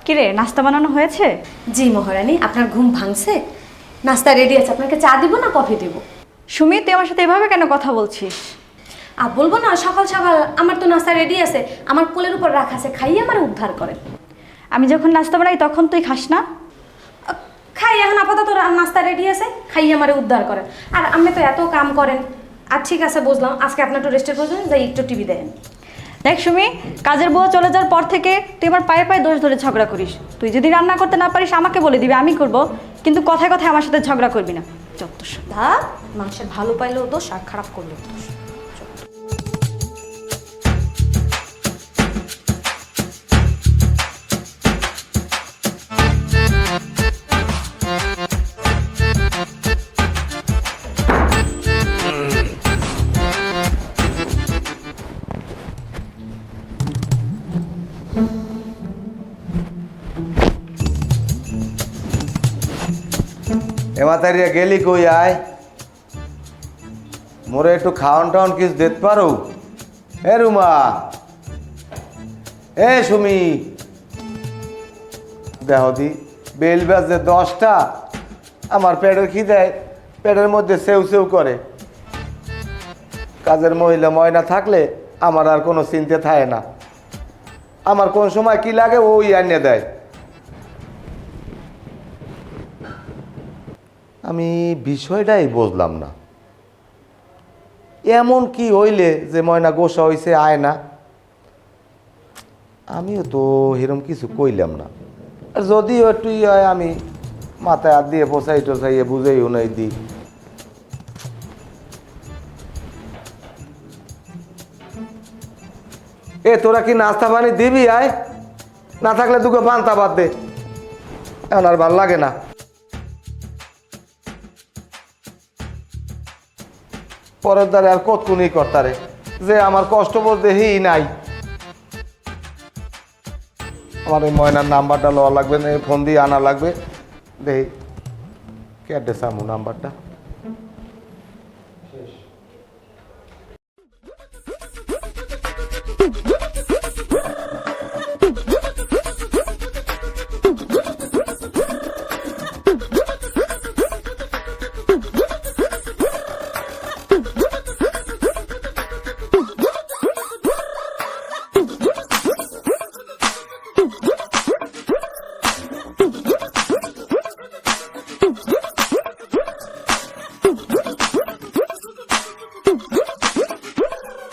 কিরে, নাস্তা বানানো হয়েছে? জি মহারানী, আপনার ঘুম ভাঙছে? নাস্তা রেডি আছে, আপনাকে চা দিব না কফি দিব? সুমি, তুই আমার সাথে এভাবে কেন কথা বলছিস? বলবো না, সকাল সকাল আমার তো নাস্তা রেডি আছে, আমার কোলের উপর রাখা আছে, খাইয়ে আমার উদ্ধার করেন। আমি যখন নাস্তা বানাই তখন তুই খাস না? খাই, এখন আপাতত নাস্তা রেডি আছে, খাইয়ে আমার উদ্ধার করেন। আর আপনি তো এত কাম করেন। আর ঠিক আছে, বুঝলাম, আজকে আপনার একটু রেস্টের প্রয়োজন, যাই একটু টিভি দেখেন। দেখ সুমি, কাজের বুয়া চলে যাওয়ার পর থেকে তুই আমার পায়ে পায়ে দোষ ধরে ঝগড়া করিস। তুই যদি রান্না করতে না পারিস আমাকে বলে দিবি, আমি করব, কিন্তু কথায় কথায় আমার সাথে ঝগড়া করবি না। যত দা মানুষের ভালো পাইলেও দোষ, আর খারাপ করলেও দোষ। এমাতারিয়া গেলি কই আয়, মোরে একটু খাওয়ান টাউন কিছু দিতে পারো? এ রুমা, এ সুমি, দেখো দি বেল বাজে 10টা, আমার পেটের খিদায় পেটের মধ্যে সেউ সেউ করে। কাজের মহিলা ময়না থাকলে আমার আর কোনো চিন্তা থাকে না, আমার কোন সময় কি লাগে ওই আনিয়ে দেয়। আমি বিষয়টাই বুঝলাম না, এমন কি হইলে যে ময়না গোসা হইছে আয় না? আমিও তো এরম কিছু কইলাম না, যদিও একটু হয় আমি মাথায় হাত দিয়ে পোছাই টোছাইয়ে বুঝেই উনাই দিই। এ তোরা কি নাস্তা পানি দিবি? আয়, না থাকলে দুটো পান্তা বাদ দে, এখন আর ভাল লাগে না। পরের দ্বারে আর কতক্ষণই করতারে যে আমার কষ্ট বলতে হেই নাই। আমার এই ময়নার নাম্বারটা লওয়া লাগবে, ফোন দিয়ে আনা লাগবে। দেখি কেটে সামু নাম্বারটা।